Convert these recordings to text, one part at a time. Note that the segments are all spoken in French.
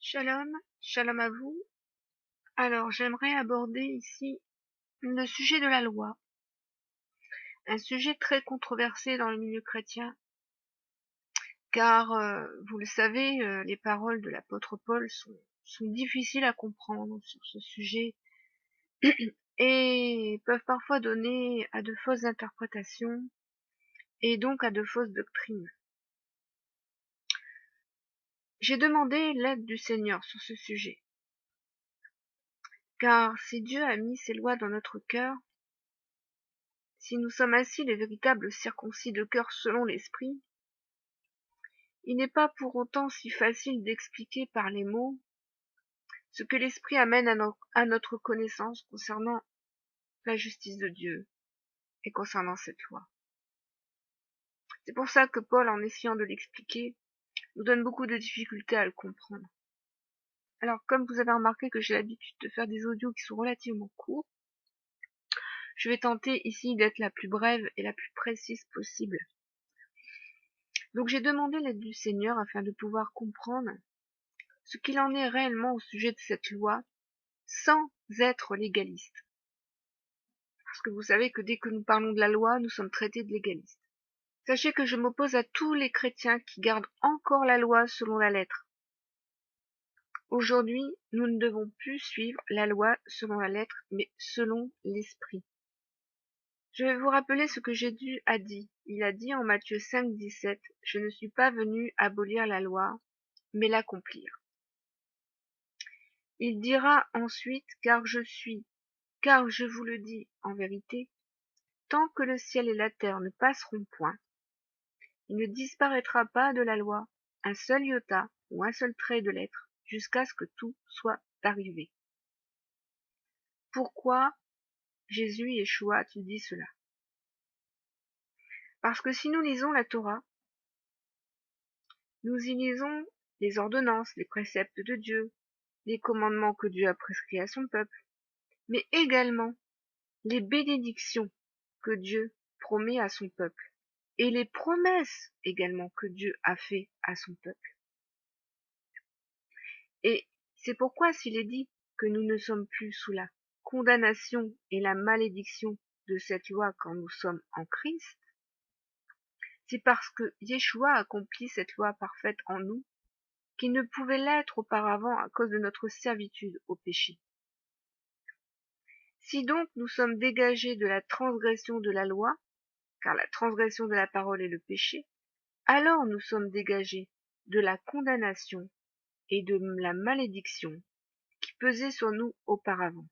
Shalom, shalom à vous. Alors, j'aimerais aborder ici le sujet de la loi, un sujet très controversé dans le milieu chrétien, car, vous le savez, les paroles de l'apôtre Paul sont difficiles à comprendre sur ce sujet et peuvent parfois donner à de fausses interprétations et donc à de fausses doctrines. J'ai demandé l'aide du Seigneur sur ce sujet, car si Dieu a mis ses lois dans notre cœur, si nous sommes ainsi les véritables circoncis de cœur selon l'Esprit, il n'est pas pour autant si facile d'expliquer par les mots ce que l'Esprit amène à notre connaissance concernant la justice de Dieu et concernant cette loi. C'est pour ça que Paul, en essayant de l'expliquer, nous donne beaucoup de difficultés à le comprendre. Alors, comme vous avez remarqué que j'ai l'habitude de faire des audios qui sont relativement courts, je vais tenter ici d'être la plus brève et la plus précise possible. Donc j'ai demandé l'aide du Seigneur afin de pouvoir comprendre ce qu'il en est réellement au sujet de cette loi, sans être légaliste. Parce que vous savez que dès que nous parlons de la loi, nous sommes traités de légalistes. Sachez que je m'oppose à tous les chrétiens qui gardent encore la loi selon la lettre. Aujourd'hui, nous ne devons plus suivre la loi selon la lettre, mais selon l'esprit. Je vais vous rappeler ce que Jésus a dit. Il a dit en Matthieu 5, 17, « Je ne suis pas venu abolir la loi, mais l'accomplir. » Il dira ensuite, « Car je vous le dis en vérité, tant que le ciel et la terre ne passeront point, il ne disparaîtra pas de la loi un seul iota ou un seul trait de lettre, jusqu'à ce que tout soit arrivé. » Pourquoi Jésus, Yeshua, a-t-il dit cela? Parce que si nous lisons la Torah, nous y lisons les ordonnances, les préceptes de Dieu, les commandements que Dieu a prescrits à son peuple, mais également les bénédictions que Dieu promet à son peuple, et les promesses également que Dieu a fait à son peuple. Et c'est pourquoi s'il est dit que nous ne sommes plus sous la condamnation et la malédiction de cette loi quand nous sommes en Christ, c'est parce que Yeshua accomplit cette loi parfaite en nous, qui ne pouvait l'être auparavant à cause de notre servitude au péché. Si donc nous sommes dégagés de la transgression de la loi, car la transgression de la parole est le péché, alors nous sommes dégagés de la condamnation et de la malédiction qui pesaient sur nous auparavant.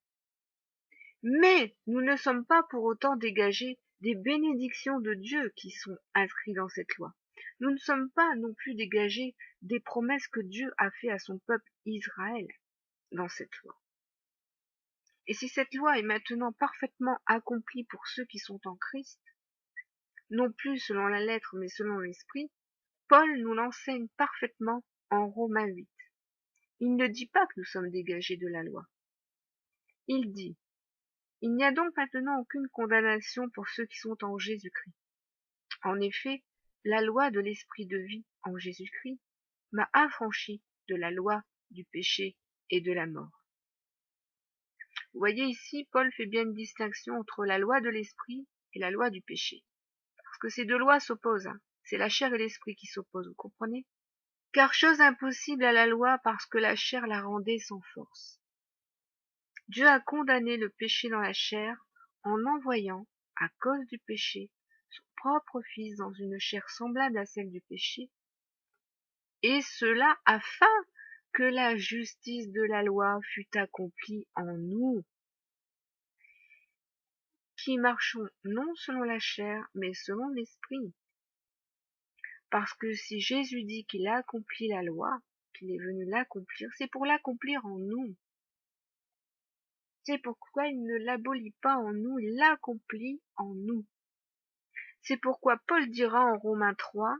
Mais nous ne sommes pas pour autant dégagés des bénédictions de Dieu qui sont inscrites dans cette loi. Nous ne sommes pas non plus dégagés des promesses que Dieu a fait à son peuple Israël dans cette loi. Et si cette loi est maintenant parfaitement accomplie pour ceux qui sont en Christ, non plus selon la lettre mais selon l'esprit, Paul nous l'enseigne parfaitement en Romains 8. Il ne dit pas que nous sommes dégagés de la loi. Il dit, « Il n'y a donc maintenant aucune condamnation pour ceux qui sont en Jésus-Christ. En effet, la loi de l'esprit de vie en Jésus-Christ m'a affranchi de la loi du péché et de la mort. » Vous voyez ici, Paul fait bien une distinction entre la loi de l'esprit et la loi du péché. Parce que ces deux lois s'opposent. C'est la chair et l'esprit qui s'opposent, vous comprenez? Car chose impossible à la loi parce que la chair la rendait sans force. Dieu a condamné le péché dans la chair en envoyant, à cause du péché, son propre Fils dans une chair semblable à celle du péché, et cela afin que la justice de la loi fût accomplie en nous, qui marchons non selon la chair, mais selon l'esprit. Parce que si Jésus dit qu'il a accompli la loi, qu'il est venu l'accomplir, c'est pour l'accomplir en nous. C'est pourquoi il ne l'abolit pas en nous, il l'accomplit en nous. C'est pourquoi Paul dira en Romains 3,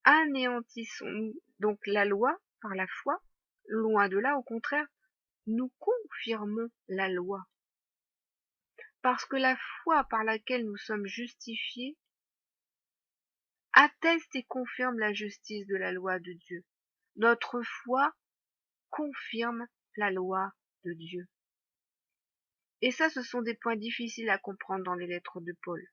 anéantissons-nous donc la loi par la foi? Loin de là, au contraire, nous confirmons la loi. Parce que la foi par laquelle nous sommes justifiés atteste et confirme la justice de la loi de Dieu. Notre foi confirme la loi de Dieu. Et ça, ce sont des points difficiles à comprendre dans les lettres de Paul.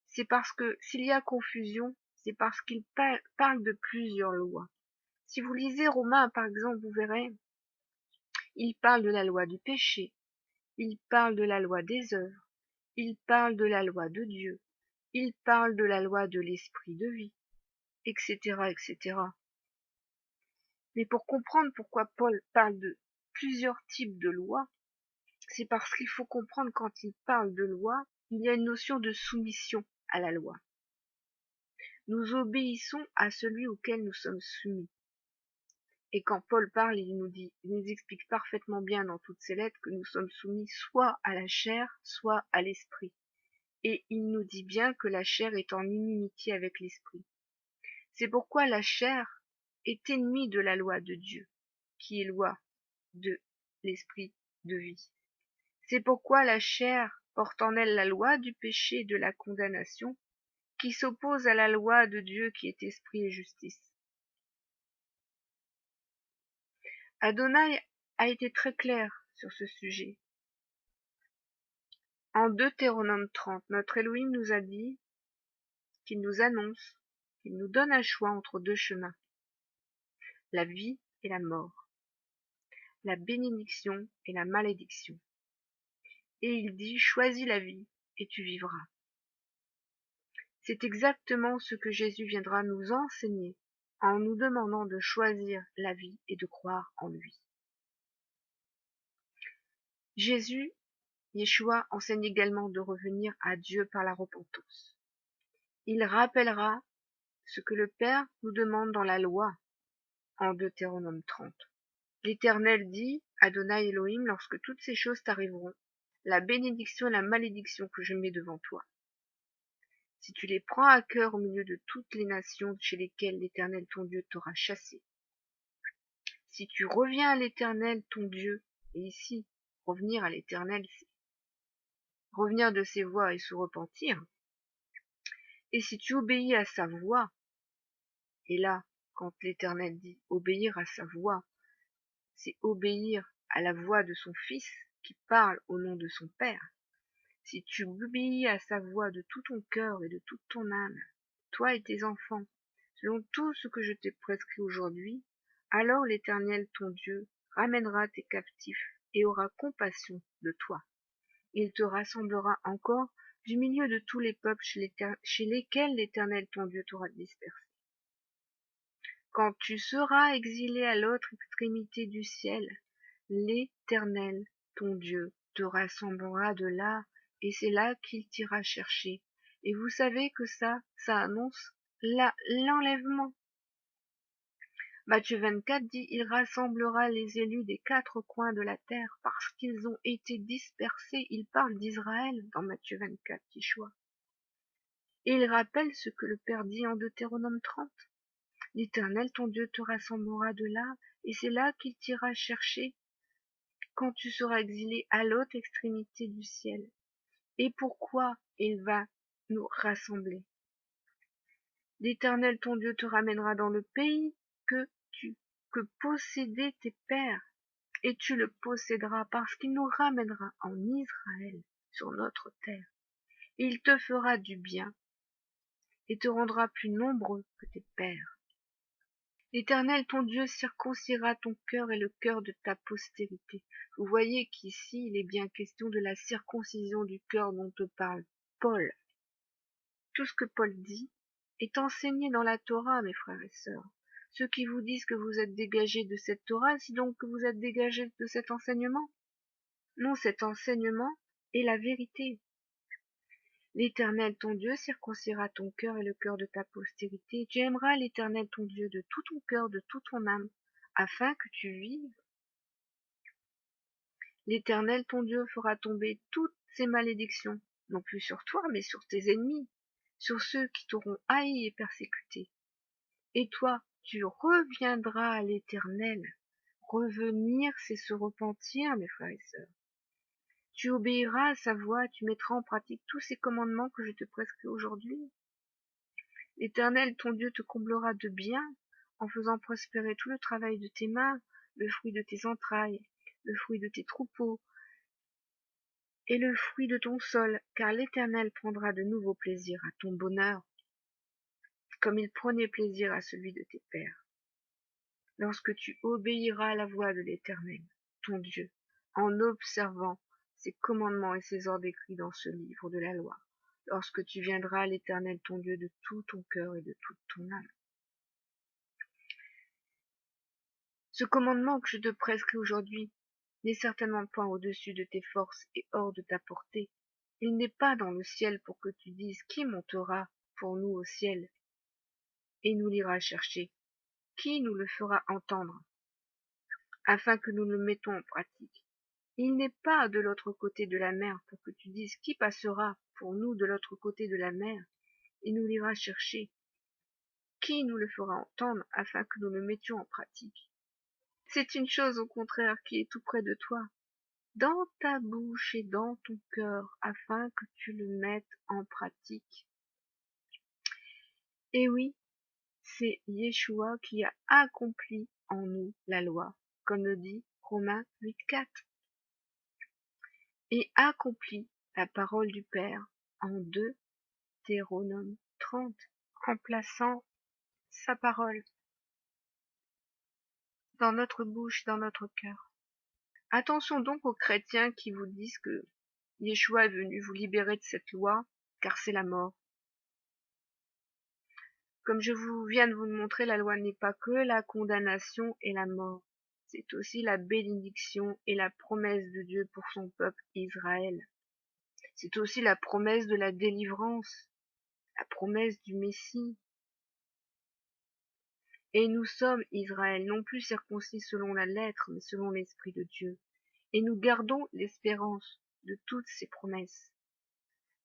C'est parce que s'il y a confusion, c'est parce qu'il parle de plusieurs lois. Si vous lisez Romains, par exemple, vous verrez, il parle de la loi du péché, il parle de la loi des œuvres, il parle de la loi de Dieu, il parle de la loi de l'esprit de vie, etc., etc. Mais pour comprendre pourquoi Paul parle de plusieurs types de lois, c'est parce qu'il faut comprendre quand il parle de loi, il y a une notion de soumission à la loi. Nous obéissons à celui auquel nous sommes soumis. Et quand Paul parle, il nous explique parfaitement bien dans toutes ses lettres que nous sommes soumis soit à la chair, soit à l'esprit. Et il nous dit bien que la chair est en inimitié avec l'esprit. C'est pourquoi la chair est ennemie de la loi de Dieu, qui est loi de l'esprit de vie. C'est pourquoi la chair porte en elle la loi du péché et de la condamnation, qui s'oppose à la loi de Dieu qui est esprit et justice. Adonai a été très clair sur ce sujet. En Deutéronome 30, notre Elohim nous a dit qu'il nous annonce, qu'il nous donne un choix entre deux chemins, la vie et la mort, la bénédiction et la malédiction. Et il dit, choisis la vie et tu vivras. C'est exactement ce que Jésus viendra nous enseigner en nous demandant de choisir la vie et de croire en lui. Jésus, Yeshua, enseigne également de revenir à Dieu par la repentance. Il rappellera ce que le Père nous demande dans la loi en Deutéronome 30. L'Éternel dit, Adonai Elohim, lorsque toutes ces choses t'arriveront, la bénédiction et la malédiction que je mets devant toi. Si tu les prends à cœur au milieu de toutes les nations chez lesquelles l'Éternel ton Dieu t'aura chassé, si tu reviens à l'Éternel ton Dieu, et ici, revenir à l'Éternel, c'est revenir de ses voies et se repentir, et si tu obéis à sa voix, et là, quand l'Éternel dit obéir à sa voix, c'est obéir à la voix de son Fils qui parle au nom de son Père. Si tu obéis à sa voix de tout ton cœur et de toute ton âme, toi et tes enfants, selon tout ce que je t'ai prescrit aujourd'hui, alors l'Éternel ton Dieu ramènera tes captifs et aura compassion de toi. Il te rassemblera encore du milieu de tous les peuples chez lesquels l'Éternel ton Dieu t'aura dispersé. Quand tu seras exilé à l'autre extrémité du ciel, l'Éternel, ton Dieu, te rassemblera de là, et c'est là qu'il t'ira chercher. Et vous savez que ça annonce l'enlèvement. Matthieu 24 dit, il rassemblera les élus des quatre coins de la terre, parce qu'ils ont été dispersés. Il parle d'Israël dans Matthieu 24, Yeshua. Et il rappelle ce que le Père dit en Deutéronome 30. L'Éternel, ton Dieu, te rassemblera de là, et c'est là qu'il t'ira chercher quand tu seras exilé à l'autre extrémité du ciel. Et pourquoi il va nous rassembler? L'Éternel, ton Dieu, te ramènera dans le pays que possédaient tes pères, et tu le posséderas parce qu'il nous ramènera en Israël, sur notre terre. Et il te fera du bien, et te rendra plus nombreux que tes pères. L'Éternel, ton Dieu, circoncira ton cœur et le cœur de ta postérité. Vous voyez qu'ici, il est bien question de la circoncision du cœur dont te parle Paul. Tout ce que Paul dit est enseigné dans la Torah, mes frères et sœurs. Ceux qui vous disent que vous êtes dégagés de cette Torah, c'est donc que vous êtes dégagés de cet enseignement. Non, cet enseignement est la vérité. L'Éternel ton Dieu circoncira ton cœur et le cœur de ta postérité, et tu aimeras l'Éternel ton Dieu de tout ton cœur, de toute ton âme, afin que tu vives. L'Éternel ton Dieu fera tomber toutes ces malédictions, non plus sur toi, mais sur tes ennemis, sur ceux qui t'auront haï et persécuté. Et toi, tu reviendras à l'Éternel. Revenir, c'est se repentir, mes frères et sœurs. Tu obéiras à sa voix, tu mettras en pratique tous ces commandements que je te prescris aujourd'hui. L'Éternel, ton Dieu, te comblera de bien, en faisant prospérer tout le travail de tes mains, le fruit de tes entrailles, le fruit de tes troupeaux, et le fruit de ton sol, car l'Éternel prendra de nouveau plaisir à ton bonheur, comme il prenait plaisir à celui de tes pères. Lorsque tu obéiras à la voix de l'Éternel, ton Dieu, en observant ses commandements et ses ordres écrits dans ce livre de la loi, lorsque tu viendras à l'Éternel ton Dieu de tout ton cœur et de toute ton âme. Ce commandement que je te prescris aujourd'hui n'est certainement point au-dessus de tes forces et hors de ta portée. Il n'est pas dans le ciel pour que tu dises qui montera pour nous au ciel et nous l'ira chercher, qui nous le fera entendre, afin que nous le mettons en pratique. Il n'est pas de l'autre côté de la mer pour que tu dises qui passera pour nous de l'autre côté de la mer et nous l'ira chercher, qui nous le fera entendre afin que nous le mettions en pratique. C'est une chose au contraire qui est tout près de toi, dans ta bouche et dans ton cœur, afin que tu le mettes en pratique. Et oui, c'est Yeshua qui a accompli en nous la loi, comme le dit Romains 8,4, et accompli la parole du Père en Deutéronome 30, en plaçant sa parole dans notre bouche, dans notre cœur. Attention donc aux chrétiens qui vous disent que Yeshua est venu vous libérer de cette loi, car c'est la mort. Comme je viens de vous le montrer, la loi n'est pas que la condamnation et la mort. C'est aussi la bénédiction et la promesse de Dieu pour son peuple Israël. C'est aussi la promesse de la délivrance, la promesse du Messie. Et nous sommes Israël, non plus circoncis selon la lettre, mais selon l'Esprit de Dieu. Et nous gardons l'espérance de toutes ces promesses.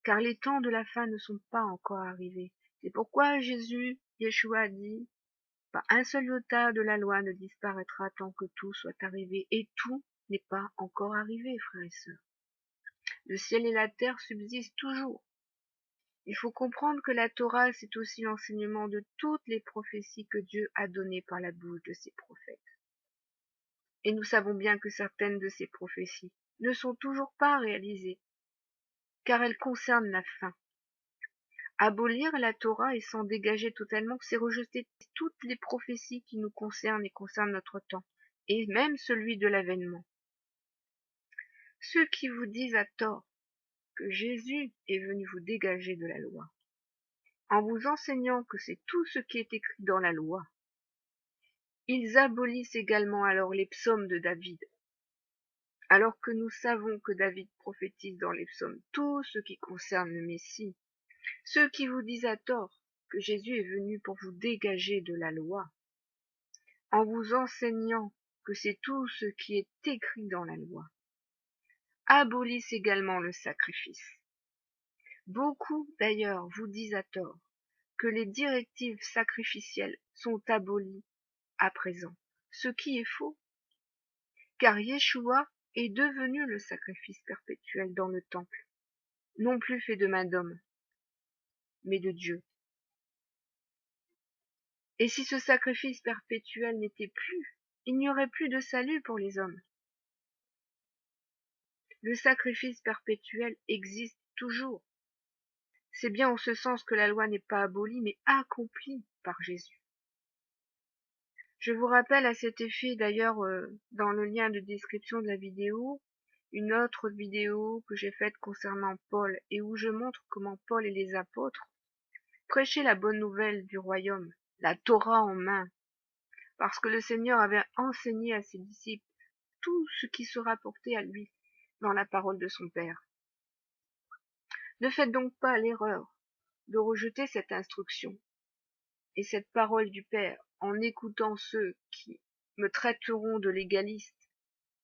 Car les temps de la fin ne sont pas encore arrivés. C'est pourquoi Jésus, Yeshua dit, pas un seul iota de la loi ne disparaîtra tant que tout soit arrivé. Et tout n'est pas encore arrivé, frères et sœurs. Le ciel et la terre subsistent toujours. Il faut comprendre que la Torah, c'est aussi l'enseignement de toutes les prophéties que Dieu a données par la bouche de ses prophètes. Et nous savons bien que certaines de ces prophéties ne sont toujours pas réalisées, car elles concernent la fin. Abolir la Torah et s'en dégager totalement, c'est rejeter toutes les prophéties qui nous concernent et concernent notre temps, et même celui de l'avènement. Ceux qui vous disent à tort que Jésus est venu vous dégager de la loi, en vous enseignant que c'est tout ce qui est écrit dans la loi, ils abolissent également alors les psaumes de David, alors que nous savons que David prophétise dans les psaumes tout ce qui concerne le Messie. Ceux qui vous disent à tort que Jésus est venu pour vous dégager de la loi, en vous enseignant que c'est tout ce qui est écrit dans la loi, abolissent également le sacrifice. Beaucoup d'ailleurs vous disent à tort que les directives sacrificielles sont abolies à présent, ce qui est faux, car Yeshua est devenu le sacrifice perpétuel dans le temple, non plus fait de main d'homme, mais de Dieu. Et si ce sacrifice perpétuel n'était plus, il n'y aurait plus de salut pour les hommes. Le sacrifice perpétuel existe toujours. C'est bien en ce sens que la loi n'est pas abolie, mais accomplie par Jésus. Je vous rappelle à cet effet, d'ailleurs, dans le lien de description de la vidéo, une autre vidéo que j'ai faite concernant Paul et où je montre comment Paul et les apôtres prêchaient la bonne nouvelle du royaume, la Torah en main, parce que le Seigneur avait enseigné à ses disciples tout ce qui se rapportait à lui dans la parole de son Père. Ne faites donc pas l'erreur de rejeter cette instruction et cette parole du Père en écoutant ceux qui me traiteront de légaliste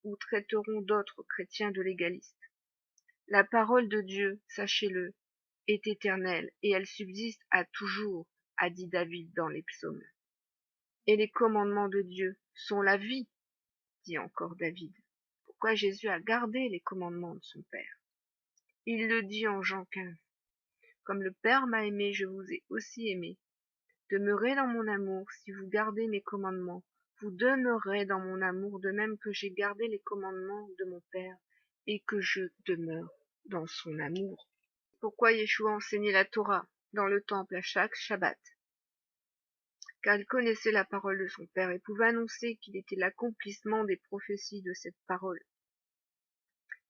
ou traiteront d'autres chrétiens de légaliste. La parole de Dieu, sachez-le, est éternelle et elle subsiste à toujours, a dit David dans les psaumes. Et les commandements de Dieu sont la vie, dit encore David. Pourquoi Jésus a gardé les commandements de son Père? Il le dit en Jean 15. Comme le Père m'a aimé, je vous ai aussi aimé. Demeurez dans mon amour, si vous gardez mes commandements. Vous demeurerez dans mon amour, de même que j'ai gardé les commandements de mon Père et que je demeure dans son amour. Pourquoi Yeshua enseignait la Torah dans le temple à chaque Shabbat? Car il connaissait la parole de son Père et pouvait annoncer qu'il était l'accomplissement des prophéties de cette parole.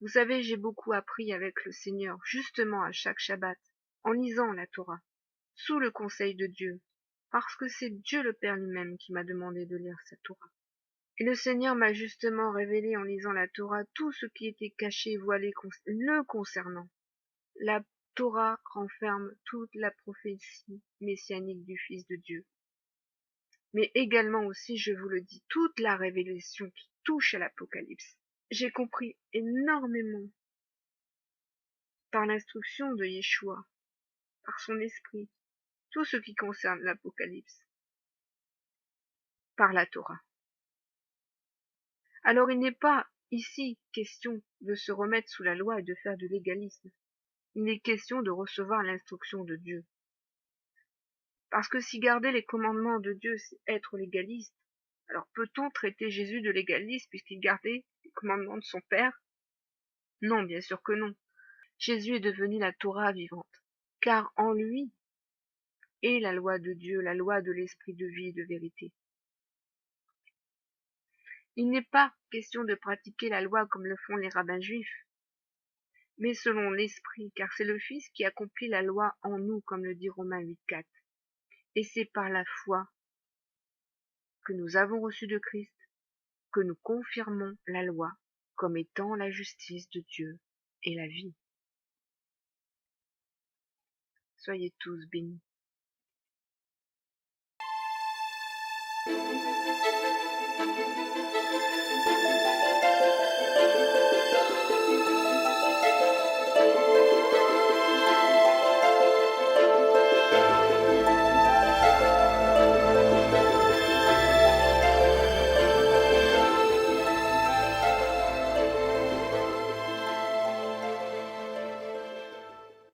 Vous savez, j'ai beaucoup appris avec le Seigneur, justement à chaque Shabbat, en lisant la Torah, sous le conseil de Dieu, parce que c'est Dieu le Père lui-même qui m'a demandé de lire sa Torah. Et le Seigneur m'a justement révélé en lisant la Torah tout ce qui était caché et voilé le concernant. La Torah renferme toute la prophétie messianique du Fils de Dieu. Mais également aussi, je vous le dis, toute la révélation qui touche à l'Apocalypse. J'ai compris énormément par l'instruction de Yeshua, par son esprit, tout ce qui concerne l'Apocalypse, par la Torah. Alors il n'est pas ici question de se remettre sous la loi et de faire du légalisme. Il est question de recevoir l'instruction de Dieu. Parce que si garder les commandements de Dieu, c'est être légaliste, alors peut-on traiter Jésus de légaliste puisqu'il gardait les commandements de son Père? Non, bien sûr que non. Jésus est devenu la Torah vivante, car en lui est la loi de Dieu, la loi de l'esprit de vie et de vérité. Il n'est pas question de pratiquer la loi comme le font les rabbins juifs, mais selon l'esprit, car c'est le Fils qui accomplit la loi en nous, comme le dit Romains 8,4. Et c'est par la foi que nous avons reçu de Christ que nous confirmons la loi comme étant la justice de Dieu et la vie. Soyez tous bénis.